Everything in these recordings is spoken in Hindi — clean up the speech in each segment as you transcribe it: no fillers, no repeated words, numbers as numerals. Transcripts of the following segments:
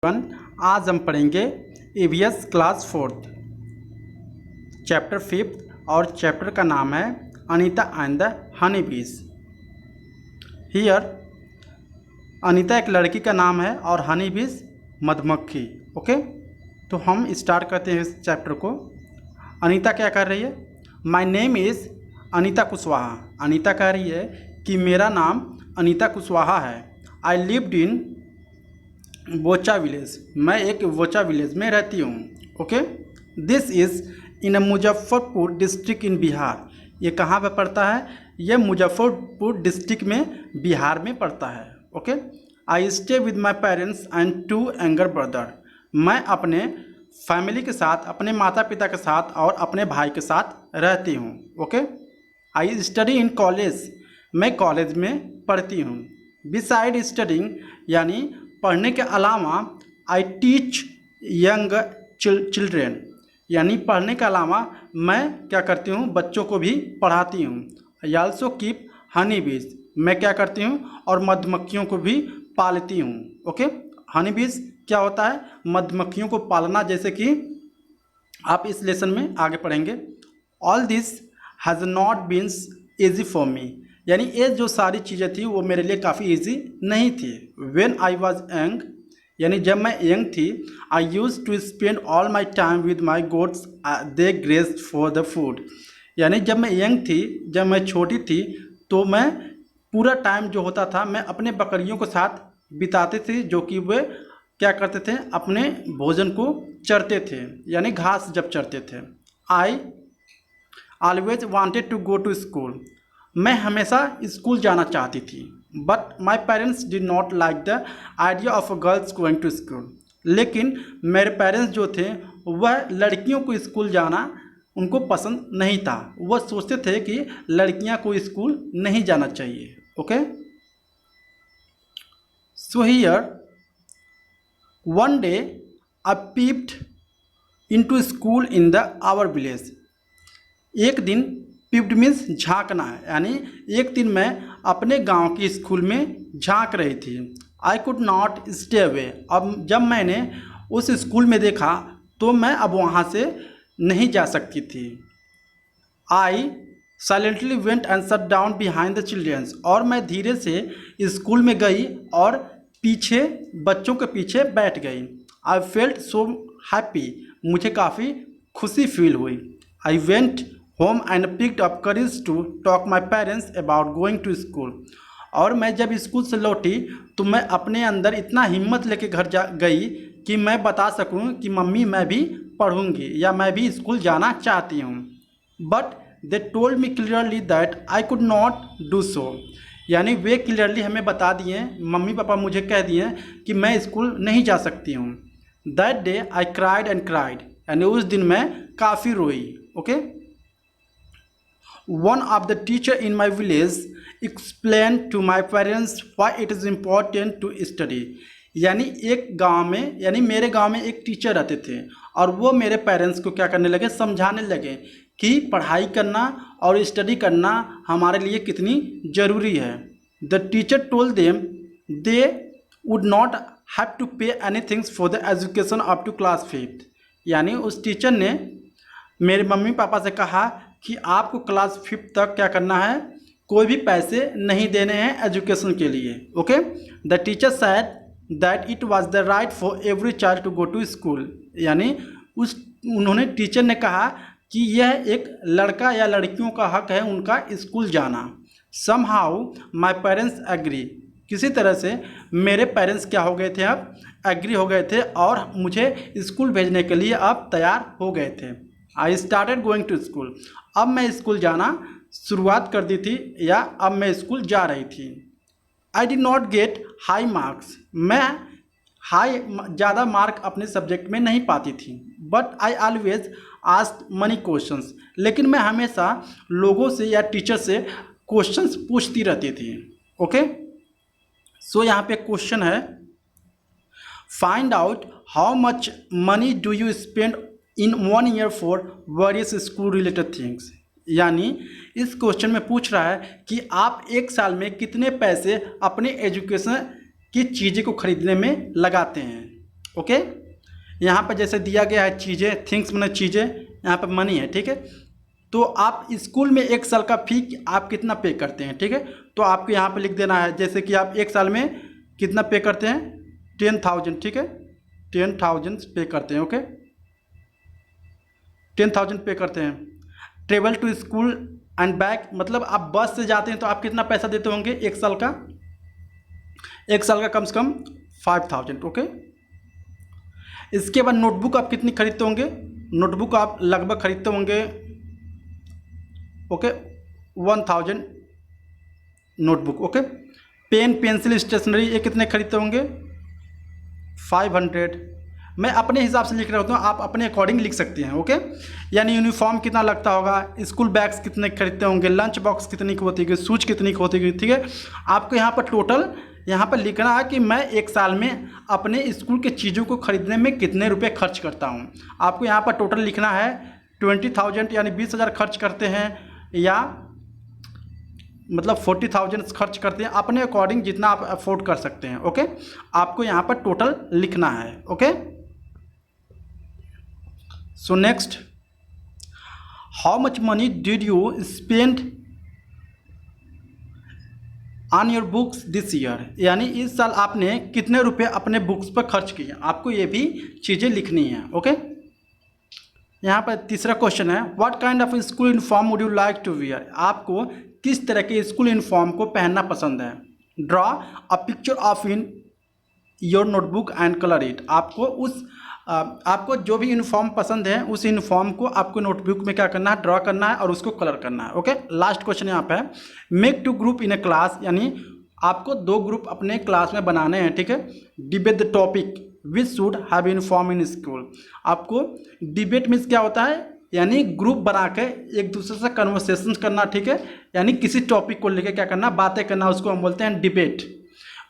आज हम पढ़ेंगे EVS class 4th chapter 5th और चैप्टर का नाम है अनीता एंड द हनी बीज। हियर अनीता एक लड़की का नाम है और हनी बीज मधुमक्खी। ओके, तो हम स्टार्ट करते हैं इस चैप्टर को। अनीता क्या कर रही है? My name is Anita Kushwaha. Anita कह रही है कि मेरा नाम अनीता कुशवाहा है। I lived in Wocha village. मैं एक वोचा विलेज में रहती हूँ। Okay, this is in Muzaffarpur district in Bihar. ये कहाँ पे पड़ता है? ये मुजफ्फरपुर डिस्ट्रिक्ट में बिहार में पड़ता है। Okay, I stay with my parents and 2 younger brother. मैं अपने फैमिली के साथ, अपने माता पिता के साथ और अपने भाई के साथ रहती हूँ। Okay, I study in college. मैं कॉलेज में पढ़ती हूँ। बिसाइड स्टडिंग यानी पढ़ने के अलावा आई टीच यंग चिल्ड्रेन, यानी पढ़ने के अलावा मैं क्या करती हूँ? बच्चों को भी पढ़ाती हूँ। आई आल्सो कीप हनी बीज। मैं क्या करती हूँ? और मधुमक्खियों को भी पालती हूँ। ओके, हनी बीज क्या होता है? मधुमक्खियों को पालना, जैसे कि आप इस लेसन में आगे पढ़ेंगे। All this has not been easy for me, यानी ये जो सारी चीज़ें थी वो मेरे लिए काफ़ी इजी नहीं थी। व्हेन आई वॉज यंग, यानी जब मैं यंग थी, I use to spend all my time with my goats they grazed for the food. यानी जब मैं यंग थी, जब मैं छोटी थी, तो मैं पूरा टाइम जो होता था मैं अपने बकरियों के साथ बिताते थे, जो कि वे क्या करते थे? अपने भोजन को चरते थे, यानी घास जब चरते थे। I always wanted to go to school. मैं हमेशा स्कूल जाना चाहती थी। But my parents did not like the idea of a girls going to school. लेकिन मेरे पेरेंट्स जो थे वह लड़कियों को स्कूल जाना उनको पसंद नहीं था। वह सोचते थे कि लड़कियां को स्कूल नहीं जाना चाहिए। Okay, so here one day I peeped into school in the our village. एक दिन पीप्ड मीन्स झांकना है, यानी एक दिन मैं अपने गांव की स्कूल में झांक रही थी। I could not stay away. अब जब मैंने उस स्कूल में देखा तो मैं अब वहाँ से नहीं जा सकती थी। I silently went and sat down behind the childrens. और मैं धीरे से स्कूल में गई और पीछे बच्चों के पीछे बैठ गई। I felt so happy. मुझे काफ़ी खुशी फील हुई। I went home and picked up courage to talk my parents about going to school. और मैं जब स्कूल से लौटी तो मैं अपने अंदर इतना हिम्मत लेके घर जा गई कि मैं बता सकूं कि मम्मी मैं भी पढ़ूंगी या मैं भी स्कूल जाना चाहती हूं। But they told me clearly that I could not do so. यानी वे क्लियरली हमें बता दिए, मम्मी पापा मुझे कह दिए कि मैं स्कूल नहीं जा सकती हूँ। That day I cried and cried, यानी उस दिन मैं काफ़ी रोई। Okay, One of the teacher in my village explained to my parents why it is important to study। यानी एक गांव में, यानी मेरे गांव में एक टीचर रहते थे और वो मेरे पेरेंट्स को क्या करने लगे? समझाने लगे कि पढ़ाई करना और स्टडी करना हमारे लिए कितनी ज़रूरी है। The teacher told them they would not have to pay anything for the education up to class 5th। यानी उस टीचर ने मेरे मम्मी पापा से कहा कि आपको क्लास 5th तक क्या करना है? कोई भी पैसे नहीं देने हैं एजुकेशन के लिए। Okay, the teacher said that it was the right for every child to go to school. यानी उन्होंने टीचर ने कहा कि यह एक लड़का या लड़कियों का हक है उनका स्कूल जाना। Somehow my parents agree. किसी तरह से मेरे पेरेंट्स क्या हो गए थे? अब एग्री हो गए थे और मुझे स्कूल भेजने के लिए अब तैयार हो गए थे। I started going to school. अब मैं स्कूल जाना शुरुआत कर दी थी, या अब मैं स्कूल जा रही थी। आई did not get high marks. मैं ज़्यादा मार्क अपने सब्जेक्ट में नहीं पाती थी। But I always asked money questions. लेकिन मैं हमेशा लोगों से या टीचर से क्वेश्चंस पूछती रहती थी। ओके, सो यहाँ पे क्वेश्चन है, find out how much money do you spend in 1 year for various school related things. यानी इस क्वेश्चन में पूछ रहा है कि आप एक साल में कितने पैसे अपने एजुकेशन की चीज़ें को खरीदने में लगाते हैं। ओके, यहाँ पर जैसे दिया गया है चीज़ें, थिंग्स मतलब चीज़ें, यहाँ पर मनी है, ठीक है। तो आप स्कूल में एक साल का फी आप कितना पे करते हैं, ठीक है। तो आपको यहाँ पर लिख देना है, जैसे कि आप एक साल में कितना पे करते हैं, 10,000, ठीक है, 10,000 पे करते हैं, ओके, 10,000 पे करते हैं। Travel to school and back, मतलब आप बस से जाते हैं तो आप कितना पैसा देते होंगे एक साल का, एक साल का कम से कम 5,000, ओके। इसके बाद नोटबुक आप कितनी खरीदते होंगे, नोटबुक आप लगभग खरीदते होंगे, okay, 1,000 notebook, okay. Pen pencil stationery ये कितने खरीदते होंगे, 500। मैं अपने हिसाब से लिख रहा होता हूँ, आप अपने अकॉर्डिंग लिख सकते हैं, ओके। यानी यूनिफॉर्म कितना लगता होगा, स्कूल बैग्स कितने खरीदते होंगे, लंच बॉक्स कितनी की होती है, शूज कितनी की होती है, ठीक है। आपको यहाँ पर टोटल यहाँ पर लिखना है कि मैं एक साल में अपने स्कूल के चीज़ों को खरीदने में कितने रुपए खर्च करता हूँ। आपको यहाँ पर टोटल लिखना है 20,000 यानी 20,000 खर्च करते हैं, या मतलब 40,000 खर्च करते हैं, अपने अकॉर्डिंग जितना आप अफोर्ड कर सकते हैं, ओके। आपको यहाँ पर टोटल लिखना है, okay. So next, how much money did you spend on your books this year, यानी इस साल आपने कितने रुपए अपने बुक्स पर खर्च किए, आपको ये भी चीज़ें लिखनी है, ओके। यहाँ पर तीसरा क्वेश्चन है, what kind of school uniform would you like to wear, आपको किस तरह के स्कूल यूनिफॉर्म को पहनना पसंद है। Draw a picture of in your notebook and colour it, आपको जो भी यूनिफॉर्म पसंद है उस यूनिफॉर्म को आपको नोटबुक में क्या करना है, ड्रॉ करना है और उसको कलर करना है, ओके। लास्ट क्वेश्चन यहाँ पे है, make 2 group in A class, यानी आपको 2 ग्रुप अपने क्लास में बनाने हैं, ठीक है। Debate the topic which should have uniform in school, आपको डिबेट मीन्स क्या होता है, यानी ग्रुप बना के एक दूसरे से कन्वर्सेशन करना, ठीक है। यानी किसी टॉपिक को लेकर क्या करना, बातें करना, उसको हम बोलते हैं debate.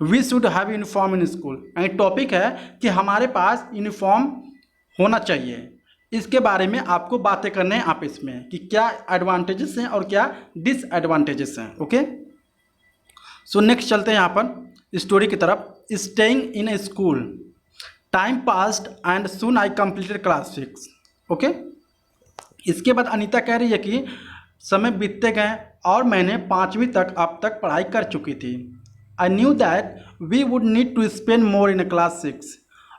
We should have uniform in school, यानी टॉपिक है कि हमारे पास यूनिफॉर्म होना चाहिए, इसके बारे में आपको बातें करने हैं आपस में कि क्या एडवांटेजेस हैं और क्या डिसएडवांटेजेस हैं, ओके। सो नेक्स्ट चलते हैं यहाँ पर स्टोरी की तरफ। Staying in A school, time passed and soon I completed class 6, okay. इसके बाद अनीता कह रही है कि समय बीतते गए और मैंने 5वीं तक अब तक पढ़ाई कर चुकी थी। I knew that we would need to spend more in class 6,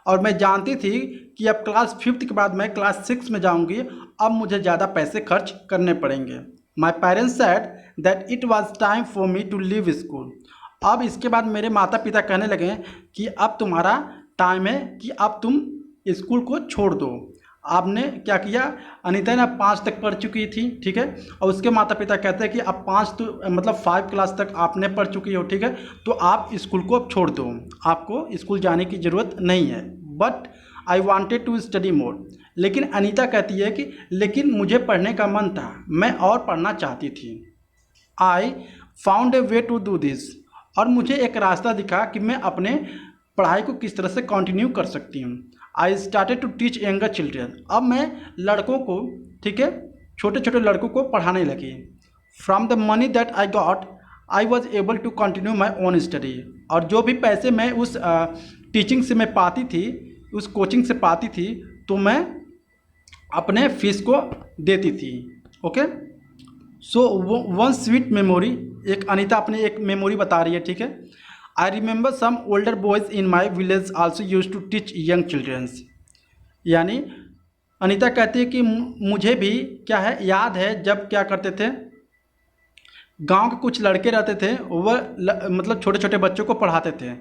और मैं जानती थी कि अब क्लास 5th के बाद मैं क्लास 6 में जाऊंगी, अब मुझे ज़्यादा पैसे खर्च करने पड़ेंगे। My parents said that it was time for me to leave school, अब इसके बाद मेरे माता पिता कहने लगे कि अब तुम्हारा टाइम है कि अब तुम स्कूल को छोड़ दो। आपने क्या किया, अनीता ना 5 तक पढ़ चुकी थी, ठीक है, और उसके माता पिता कहते हैं कि अब 5 तो मतलब 5 क्लास तक आपने पढ़ चुकी हो, ठीक है, तो आप स्कूल को अब छोड़ दो, आपको स्कूल जाने की ज़रूरत नहीं है। But I wanted to study more, लेकिन अनीता कहती है कि लेकिन मुझे पढ़ने का मन था, मैं और पढ़ना चाहती थी। I found a way to do this, और मुझे एक रास्ता दिखा कि मैं अपने पढ़ाई को किस तरह से कंटिन्यू कर सकती हूँ। I started to teach younger children, अब मैं लड़कों को, ठीक है, छोटे छोटे लड़कों को पढ़ाने लगी। From the money that I got I was able to continue my own study, और जो भी पैसे मैं उस टीचिंग से मैं पाती थी, उस कोचिंग से पाती थी, तो मैं अपने फीस को देती थी, okay. So one sweet memory, एक अनीता अपनी एक मेमोरी बता रही है, ठीक है। I remember some older boys in my village also use to teach young childrens, यानी अनीता कहती है कि मुझे भी क्या है याद है जब क्या करते थे, गांव के कुछ लड़के रहते थे, वह मतलब छोटे छोटे बच्चों को पढ़ाते थे।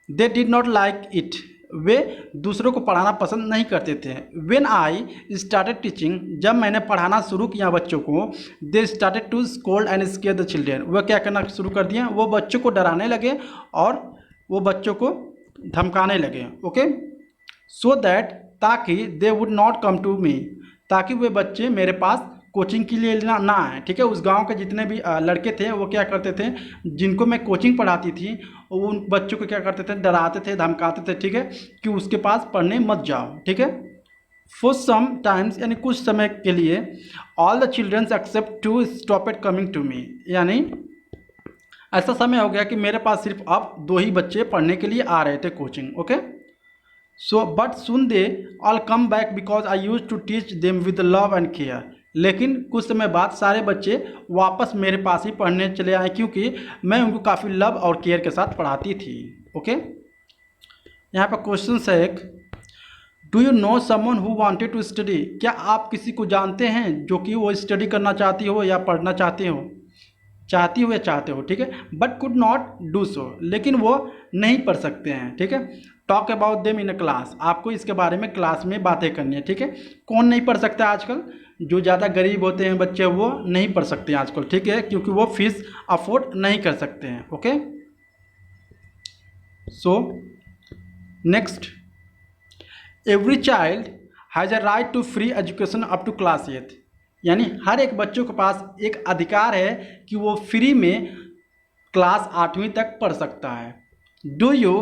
They did not like it, वे दूसरों को पढ़ाना पसंद नहीं करते थे। व्हेन आई स्टार्टेड टीचिंग, जब मैंने पढ़ाना शुरू किया बच्चों को, they started to scold and scare the children, वह क्या करना शुरू कर दिया, वो बच्चों को डराने लगे और वो बच्चों को धमकाने लगे, ओके। सो दैट, ताकि they would not come to me, ताकि वे बच्चे मेरे पास कोचिंग के लिए ना आए, ठीक है। उस गांव के जितने भी लड़के थे वो क्या करते थे, जिनको मैं कोचिंग पढ़ाती थी, उन बच्चों को क्या करते थे, डराते थे, धमकाते थे, ठीक है, कि उसके पास पढ़ने मत जाओ, ठीक है। फॉर सम टाइम्स, यानी कुछ समय के लिए, all the childrens except to stop at coming to me, यानी ऐसा समय हो गया कि मेरे पास सिर्फ अब 2 ही बच्चे पढ़ने के लिए आ रहे थे coaching, okay. So but soon they all come back because I use to teach them with love and care. लेकिन कुछ समय बाद सारे बच्चे वापस मेरे पास ही पढ़ने चले आए क्योंकि मैं उनको काफ़ी लव और केयर के साथ पढ़ाती थी। ओके, यहाँ पर क्वेश्चन है एक, do you know someone who wanted to study? क्या आप किसी को जानते हैं जो कि वो स्टडी करना चाहती हो या पढ़ना चाहते हो या चाहते हो, ठीक है, but could not do so, लेकिन वो नहीं पढ़ सकते हैं, ठीक है। Talk about them in a class, आपको इसके बारे में क्लास में बातें करनी है, ठीक है। कौन नहीं पढ़ सकता आजकल? जो ज़्यादा गरीब होते हैं बच्चे वो नहीं पढ़ सकते हैं आजकल, ठीक है, क्योंकि वो फीस अफोर्ड नहीं कर सकते हैं। Okay, so next, every child has a right to free education up to class 8, यानी हर एक बच्चों के पास एक अधिकार है कि वो फ्री में क्लास 8वीं तक पढ़ सकता है। Do you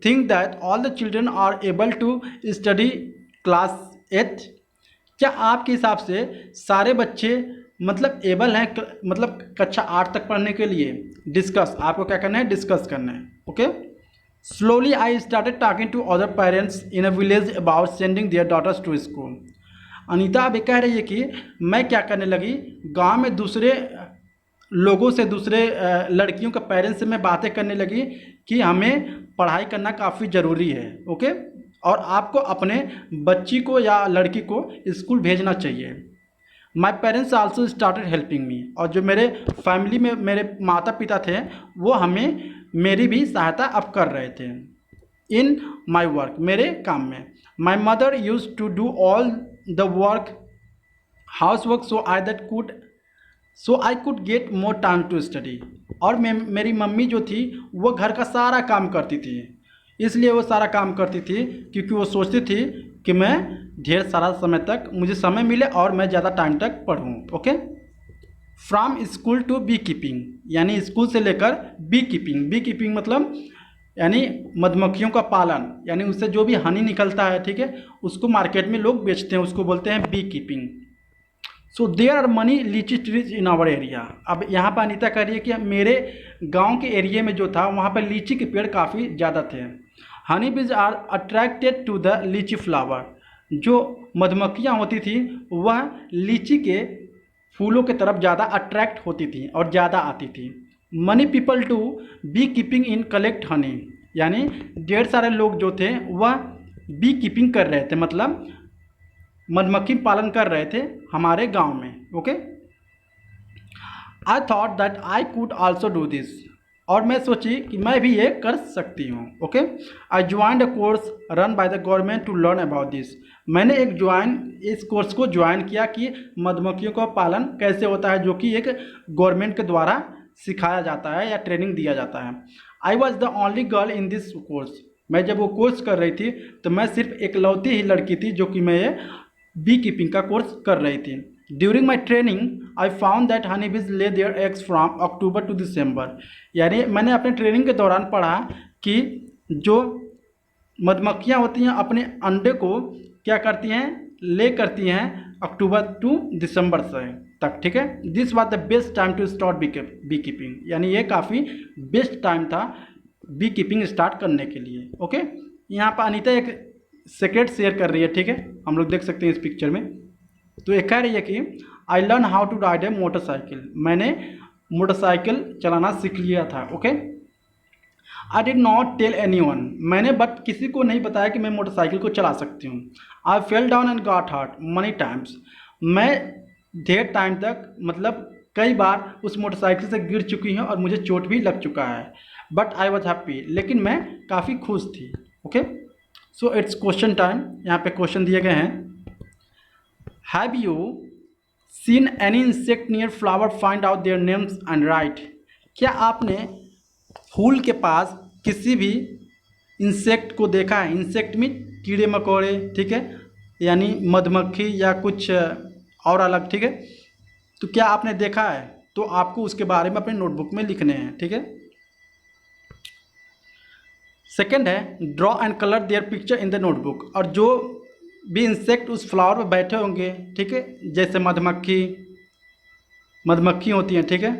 think that all the children are able to study class 8? क्या आपके हिसाब से सारे बच्चे मतलब एबल हैं, मतलब कक्षा 8 तक पढ़ने के लिए? डिस्कस, आपको क्या करना है? डिस्कस करना है। Okay, slowly I started talking to other parents in a village about sending their daughters to school. Anita अभी कह रही है कि मैं क्या करने लगी, गांव में दूसरे लोगों से, दूसरे लड़कियों के पेरेंट्स से मैं बातें करने लगी कि हमें पढ़ाई करना काफ़ी ज़रूरी है। ओके, और आपको अपने बच्ची को या लड़की को स्कूल भेजना चाहिए। My parents also started helping me, और जो मेरे फैमिली में मेरे माता पिता थे वो हमें मेरी भी सहायता अब कर रहे थे। इन माई वर्क, मेरे काम में। My mother use to do all the work, house work, so I could get more time to study. और मेरी मम्मी जो थी वो घर का सारा काम करती थी, इसलिए वो सारा काम करती थी क्योंकि वो सोचती थी कि मैं ढेर सारा समय तक मुझे समय मिले और मैं ज़्यादा टाइम तक पढ़ूँ। Okay, from school to beekeeping, यानी स्कूल से लेकर बी कीपिंग। बी कीपिंग मतलब यानी मधुमक्खियों का पालन, यानी उससे जो भी हनी निकलता है, ठीक है, उसको मार्केट में लोग बेचते हैं, उसको बोलते हैं beekeeping. So there are many lychee trees in our area. अब यहाँ पर अनीता कह रही है कि मेरे गांव के एरिया में जो था वहाँ पर लीची के पेड़ काफ़ी ज़्यादा थे। Honey bees are attracted to the लीची फ्लावर, जो मधुमक्खियाँ होती थी वह लीची के फूलों की तरफ ज़्यादा अट्रैक्ट होती थी और ज़्यादा आती थी। Many people to beekeeping in collect honey, यानी ढेर सारे लोग जो थे वह बी कीपिंग कर रहे थे, मतलब मधुमक्खी पालन कर रहे थे हमारे गांव में। Okay, I thought that I could also do this, और मैं सोची कि मैं भी ये कर सकती हूँ। Okay, I joined a course run by the government to learn about this. मैंने इस कोर्स को ज्वाइन किया कि मधुमक्खियों का पालन कैसे होता है, जो कि एक गवर्नमेंट के द्वारा सिखाया जाता है या ट्रेनिंग दिया जाता है। I was the only girl in this course, मैं जब वो कोर्स कर रही थी तो मैं सिर्फ इकलौती ही लड़की थी जो कि मैं ये बी कीपिंग का कोर्स कर रही थी। During my training I found that honey bees lay their eggs from October to December, यानी मैंने अपने ट्रेनिंग के दौरान पढ़ा कि जो मधुमक्खियाँ होती हैं अपने अंडे को क्या करती हैं, ले करती हैं अक्टूबर टू दिसंबर से तक, ठीक है। This was the best time to start beekeeping, यानी ये काफ़ी बेस्ट टाइम था बी कीपिंग स्टार्ट करने के लिए। ओके, यहाँ पर अनीता एक सीक्रेट शेयर कर रही है, ठीक है, हम लोग देख सकते हैं इस पिक्चर में। तो ये कह रही है कि I learn how to ride a motorcycle, मैंने मोटरसाइकिल चलाना सीख लिया था। Okay, I did not tell anyone, मैंने बट किसी को नहीं बताया कि मैं मोटरसाइकिल को चला सकती हूँ। I fell down and got hurt many times, मैं ढेर टाइम तक मतलब कई बार उस मोटरसाइकिल से गिर चुकी हूँ और मुझे चोट भी लग चुका है। बट आई वॉज हैप्पी, लेकिन मैं काफ़ी खुश थी। Okay, so it's question time. यहाँ पे क्वेश्चन दिए गए हैं, have you seen any insect near flower, find out their names and right. क्या आपने फूल के पास किसी भी इंसेक्ट को देखा है? इंसेक्ट में कीड़े मकोड़े, ठीक है, यानी मधुमक्खी या कुछ और अलग, ठीक है। तो क्या आपने देखा है तो आपको उसके बारे में अपने नोटबुक में लिखने हैं, ठीक है। सेकेंड है draw and colour their picture in the notebook, और जो भी इंसेक्ट उस फ्लावर पर बैठे होंगे, ठीक है, जैसे मधुमक्खी होती हैं, ठीक है,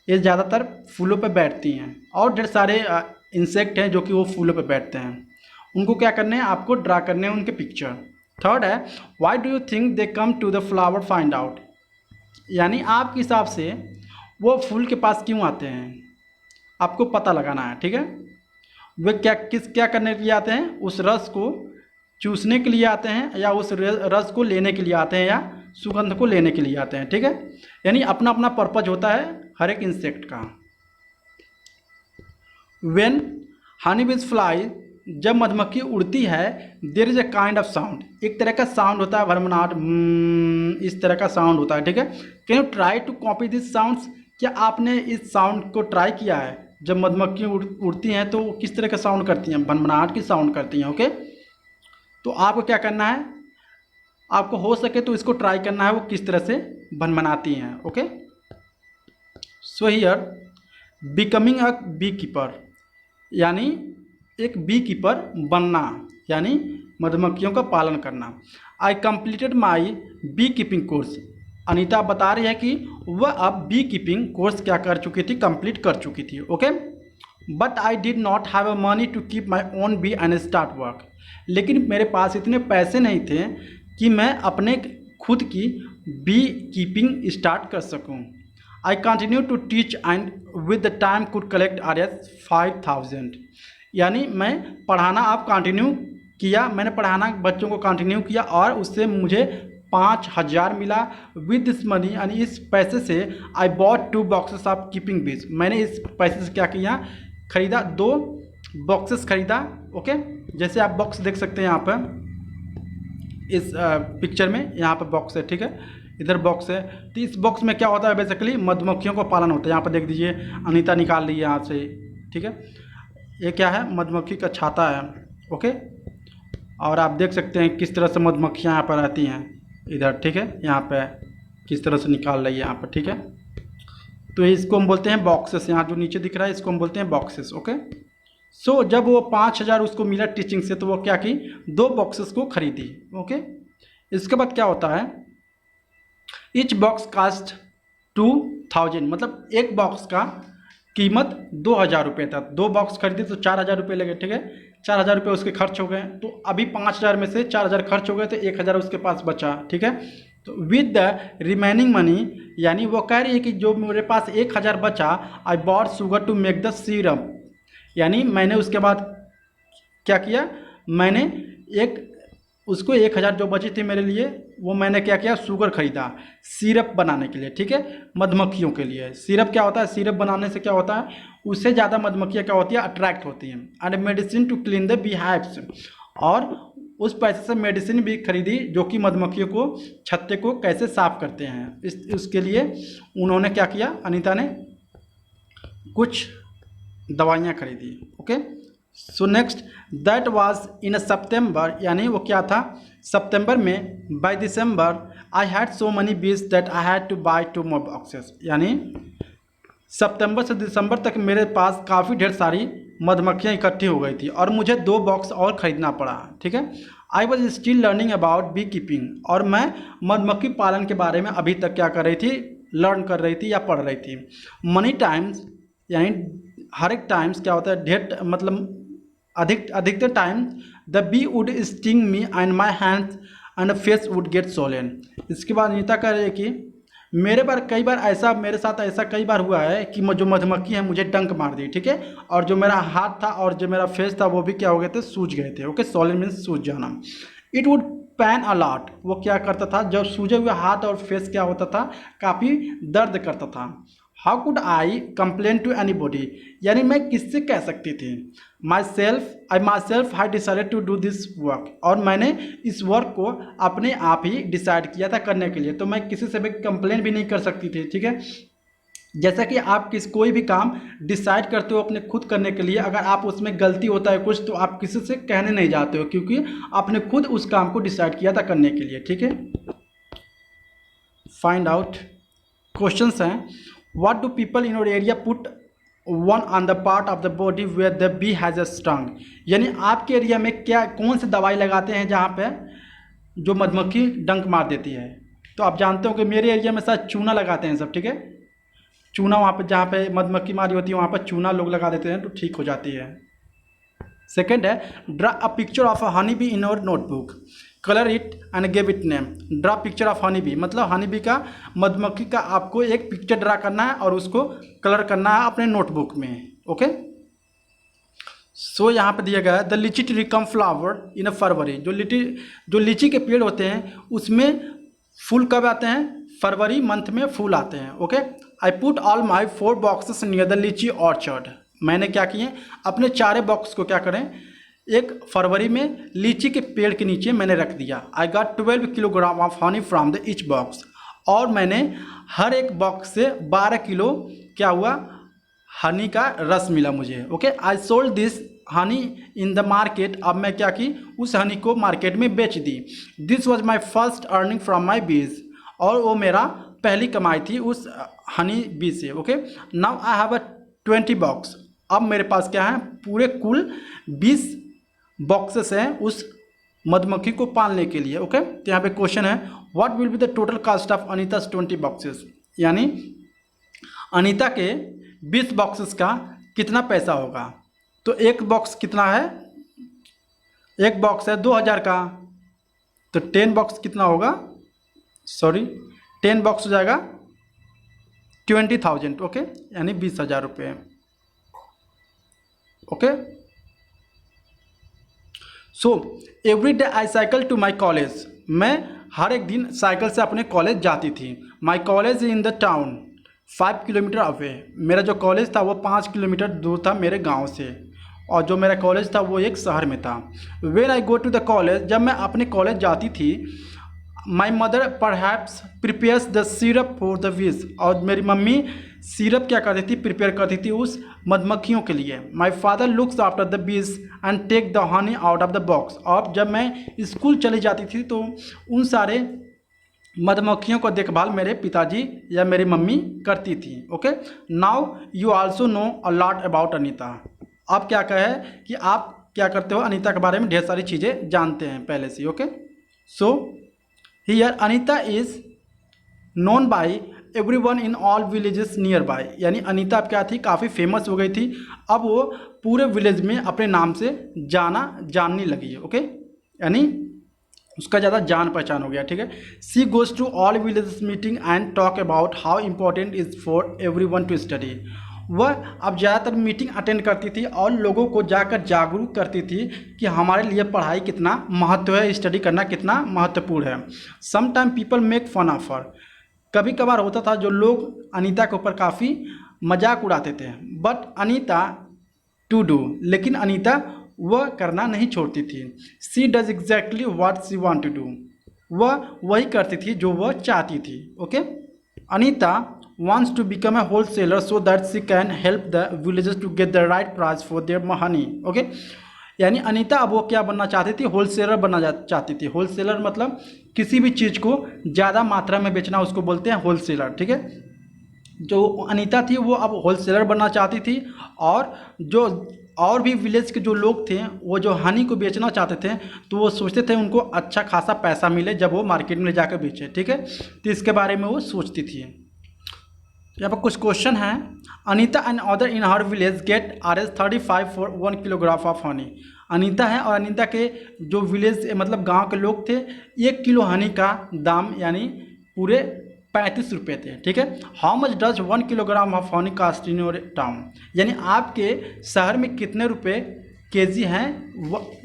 ये ज़्यादातर फूलों पर बैठती हैं और ढेर सारे इंसेक्ट हैं जो कि वो फूलों पर बैठते हैं, उनको क्या करने हैं, आपको ड्रा करने हैं उनके पिक्चर। थर्ड है why do you think they come to the flower find out, यानी आपके हिसाब से वो फूल के पास क्यों आते हैं, आपको पता लगाना है, ठीक है। वे क्या करने के लिए आते हैं, उस रस को चूसने के लिए आते हैं, या उस रस को लेने के लिए आते हैं, या सुगंध को लेने के लिए आते हैं, ठीक है। यानी अपना अपना पर्पज होता है हर एक इंसेक्ट का। व्हेन हनी बीज फ्लाई, जब मधुमक्खी उड़ती है, there is a kind of sound, एक तरह का साउंड होता है, भरमनाट, इस तरह का साउंड होता है, ठीक है। Can you try to copy this sounds, क्या आपने इस साउंड को ट्राई किया है, जब मधुमक्खी उड़ती हैं तो किस तरह का साउंड करती हैं, भनभनाहट की साउंड करती हैं, ओके। तो आपको क्या करना है, आपको हो सके तो इसको ट्राई करना है वो किस तरह से भनभनाती हैं, okay. So here becoming a bee keeper, यानी एक बी कीपर बनना, यानी मधुमक्खियों का पालन करना। I completed my beekeeping course, Anita बता रही है कि वह अब बी कीपिंग कोर्स क्या कर चुकी थी, कंप्लीट कर चुकी थी, okay. But I did not have a money to keep my own bee and start work, लेकिन मेरे पास इतने पैसे नहीं थे कि मैं अपने खुद की बी कीपिंग स्टार्ट कर सकूं। I continue to teach and with the time could collect ₹5000, यानी मैं पढ़ाना अब कंटिन्यू किया, मैंने पढ़ाना बच्चों को कंटिन्यू किया और उससे मुझे 5000 मिला। विद दिस मनी, यानी इस पैसे से I bought 2 boxes of keeping बीज, मैंने इस पैसे से क्या किया, खरीदा 2 बॉक्सेस खरीदा, ओके। जैसे आप बॉक्स देख सकते हैं यहाँ पर इस पिक्चर में, यहाँ पर बॉक्स है, ठीक है, इधर बॉक्स है। तो इस बॉक्स में क्या होता है, बेसिकली मधुमक्खियों का पालन होता है। यहाँ पर देख दीजिए अनीता निकाल ली है यहाँ से, ठीक है। ये क्या है, मधुमक्खी का छाता है, ओके। और आप देख सकते हैं किस तरह से मधुमक्खियाँ यहाँ पर रहती हैं इधर, ठीक है। यहाँ पे किस तरह से निकाल रही है यहाँ पर, ठीक है। तो इसको हम बोलते हैं बॉक्सेस, यहाँ जो नीचे दिख रहा है इसको हम बोलते हैं बॉक्सेस, ओके। सो जब वो 5000 उसको मिला टीचिंग से, तो वो क्या की, 2 बॉक्सेस को खरीदी, ओके। इसके बाद क्या होता है, ईच बॉक्स कास्ट 2000, मतलब एक बॉक्स का कीमत 2000 रुपये था। 2 बॉक्स खरीदी तो 4000 रुपये लगे, ठीक है। 4000 रुपये उसके खर्च हो गए, तो अभी 5000 में से 4000 खर्च हो गए तो 1000 उसके पास बचा, ठीक है। तो विद द रिमेनिंग मनी, यानी वो कह रही है कि जो मेरे पास 1000 बचा, I bought sugar to make the serum, यानी मैंने उसके बाद क्या किया, मैंने उसको 1000 जो बची थी मेरे लिए, वो मैंने क्या किया, शुगर खरीदा सिरप बनाने के लिए, ठीक है, मधुमक्खियों के लिए। सिरप क्या होता है, सिरप बनाने से क्या होता है, उससे ज़्यादा मधुमक्खियाँ क्या होती है, अट्रैक्ट होती हैं। And medicine to clean the bee hives, और उस पैसे से मेडिसिन भी खरीदी जो कि मधुमक्खियों को छत्ते को कैसे साफ करते हैं। उसके लिए उन्होंने क्या किया, अनीता ने कुछ दवाइयाँ खरीदी, okay. So next that was in September, यानी वो क्या था, सितंबर में। By December I had so many bees that I had to buy 2 more boxes, यानी सितंबर से दिसंबर तक मेरे पास काफ़ी ढेर सारी मधुमक्खियाँ इकट्ठी हो गई थी और मुझे 2 बॉक्स और ख़रीदना पड़ा, ठीक है। I was still learning about beekeeping, और मैं मधुमक्खी पालन के बारे में अभी तक क्या कर रही थी, लर्न कर रही थी या पढ़ रही थी। मनी टाइम्स, यानी हर एक टाइम्स क्या होता है, ढेर मतलब अधिकतर time the bee would sting me and my hands and face would get swollen. इसके बाद नीता कह रही है कि मेरे साथ ऐसा कई बार हुआ है कि जो मधुमक्खी है मुझे डंक मार दी, ठीक है, और जो मेरा हाथ था और जो मेरा फेस था वो भी क्या हो गए थे, सूज गए थे, ओके। सोलन मीन्स सूज जाना। It would pan a lot, वो क्या करता था, जब सूजे हुए हाथ और फेस क्या होता था, काफ़ी दर्द करता था। How could I complain to anybody, यानी मैं किससे कह सकती थी। Myself had decided to do this work, और मैंने इस वर्क को अपने आप ही डिसाइड किया था करने के लिए, तो मैं किसी से भी कंप्लेन भी नहीं कर सकती थी, ठीक है। जैसा कि आप कोई भी काम डिसाइड करते हो अपने खुद करने के लिए, अगर आप उसमें गलती होता है कुछ, तो आप किसी से कहने नहीं जाते हो, क्योंकि आपने खुद उस काम को डिसाइड किया था करने के लिए, ठीक है। फाइंड आउट क्वेश्चंस हैं, what do people in your area put one on the part of the body where the bee has a stung, यानी आपके एरिया में कौन से दवाई लगाते हैं जहाँ पे जो मधुमक्खी डंक मार देती है। तो आप जानते हो कि मेरे एरिया में शायद चूना लगाते हैं सब, ठीक है। चूना वहाँ पे जहाँ पे मधुमक्खी मारी होती है वहाँ पर चूना लोग लगा देते हैं तो ठीक हो जाती है। सेकेंड है draw a picture of a honey be in your notebook, colour it and give it name. Draw picture of honey bee मतलब हनी बी का, मधुमक्खी का आपको एक पिक्चर ड्रा करना है और उसको कलर करना है अपने नोटबुक में। ओके, सो यहाँ पे दिया गया है द लीची ट्री कम फ्लावर इन अ फरवरी। जो लीची के पेड़ होते हैं उसमें फूल कब आते हैं? फरवरी मंथ में फूल आते हैं। Okay, I put all my 4 boxes near the लीची ऑर्चर्ड। मैंने क्या किए, अपने 4 बॉक्स को क्या करें, एक फरवरी में लीची के पेड़ के नीचे मैंने रख दिया। I got 12 kilogram of honey from the each box, और मैंने हर एक बॉक्स से 12 किलो क्या हुआ, हनी का रस मिला मुझे। Okay, I sold this Honey in the market. अब मैं क्या की, उस हनी को मार्केट में बेच दी। This was my first earning from my bees, और वो मेरा पहली कमाई थी उस हनी बी से। Okay, now I have a 20 box. अब मेरे पास क्या है, पूरे कुल 20 बॉक्सेस हैं उस मधुमक्खी को पालने के लिए। ओके, तो यहाँ पे क्वेश्चन है what will be the total cost of Anita's 20 boxes, यानी अनीता के 20 बॉक्सेस का कितना पैसा होगा। तो एक बॉक्स कितना है, एक बॉक्स है 2000 का, तो 10 बॉक्स कितना होगा, सॉरी 10 बॉक्स हो जाएगा 20,000। ओके, यानी 20,000 रुपये। Okay, so every day I cycle to my college. मैं हर एक दिन साइकिल से अपने कॉलेज जाती थी। My college in the town 5 kilometre away. मेरा जो कॉलेज था वो 5 किलोमीटर दूर था मेरे गांव से, और जो मेरा कॉलेज था वो एक शहर में था। When I go to the college, जब मैं अपने कॉलेज जाती थी, my mother perhaps prepares the syrup for the bees. और मेरी मम्मी सिरप क्या करती थी, प्रिपेयर करती थी उस मधुमक्खियों के लिए। My father looks after the bees and take the honey out of the box. और जब मैं स्कूल चली जाती थी तो उन सारे मधुमक्खियों को देखभाल मेरे पिताजी या मेरी मम्मी करती थी। Okay, now you also know a lot about Anita. अब क्या कहे कि आप क्या करते हो, अनीता के बारे में ढेर सारी चीज़ें जानते हैं पहले से। Okay, so here Anita is known by everyone in all villages near by. यानी अनीता अब क्या थी, काफ़ी फेमस हो गई थी। अब वो पूरे विलेज में अपने नाम से जानने लगी है। ओके, यानी उसका ज़्यादा जान पहचान हो गया। ठीक है, she goes to all villages meeting and talk about how important is for everyone to study. वह अब ज़्यादातर मीटिंग अटेंड करती थी और लोगों को जाकर जागरूक करती थी कि हमारे लिए पढ़ाई कितना महत्व है, स्टडी करना कितना महत्वपूर्ण है। Some time people make fun of her. कभी कभार होता था जो लोग अनीता के ऊपर काफ़ी मजाक उड़ाते थे, बट अनीता टू डू, लेकिन अनीता वह करना नहीं छोड़ती थी। She does exactly what she want to do. वह वही करती थी जो वह चाहती थी। Okay, Anita wants to become a wholesaler so that she can help the villagers to get the right price for their honey. Okay, यानी अनीता अब वो क्या बनना चाहती थी, होलसेलर बनना चाहती थी। होलसेलर मतलब किसी भी चीज़ को ज़्यादा मात्रा में बेचना, उसको बोलते हैं होलसेलर। ठीक है, जो अनीता थी वो अब होलसेलर बनना चाहती थी, और जो और भी विलेज के जो लोग थे वो जो हनी को बेचना चाहते थे तो वो सोचते थे उनको अच्छा खासा पैसा मिले जब वो मार्केट में जाकर बेचे। ठीक है, तो इसके बारे में वो सोचती थी। यहाँ पर कुछ क्वेश्चन हैं। Anita and other in her village get Rs35 for 1 kilogram of honey. Anita है और अनीता के जो विलेज मतलब गांव के लोग थे, 1 किलो हनी का दाम यानी पूरे 35 रुपये थे। ठीक है, how much does 1 kilogram of honey cost in your town. यानी आपके शहर में कितने रुपये केजी हैं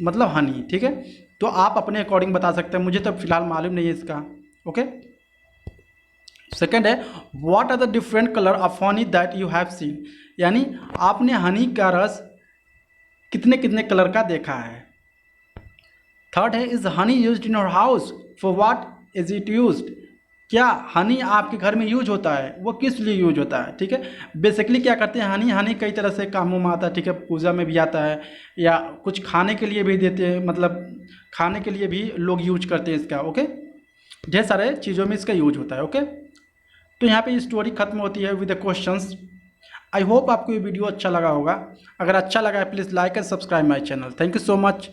मतलब हनी। ठीक है, तो आप अपने अकॉर्डिंग बता सकते हैं, मुझे तो फिलहाल मालूम नहीं है इसका। ओके, सेकेंड है what are the different colour of honey that you have seen. यानी आपने हनी का रस कितने कितने कलर का देखा है। थर्ड है is Honey used in your house, for what is it used. क्या हनी आपके घर में यूज होता है, वो किस लिए यूज होता है। ठीक है, बेसिकली क्या करते हैं हनी कई तरह से कामों में आता है। ठीक है, पूजा में भी आता है या कुछ खाने के लिए भी देते हैं, मतलब खाने के लिए भी लोग यूज करते हैं इसका। ओके, ढेर सारे चीज़ों में इसका यूज होता है। ओके, तो यहाँ पे स्टोरी खत्म होती है with the questions. I hope आपको ये वीडियो अच्छा लगा होगा। अगर अच्छा लगा है please like and subscribe my channel. Thank you so much.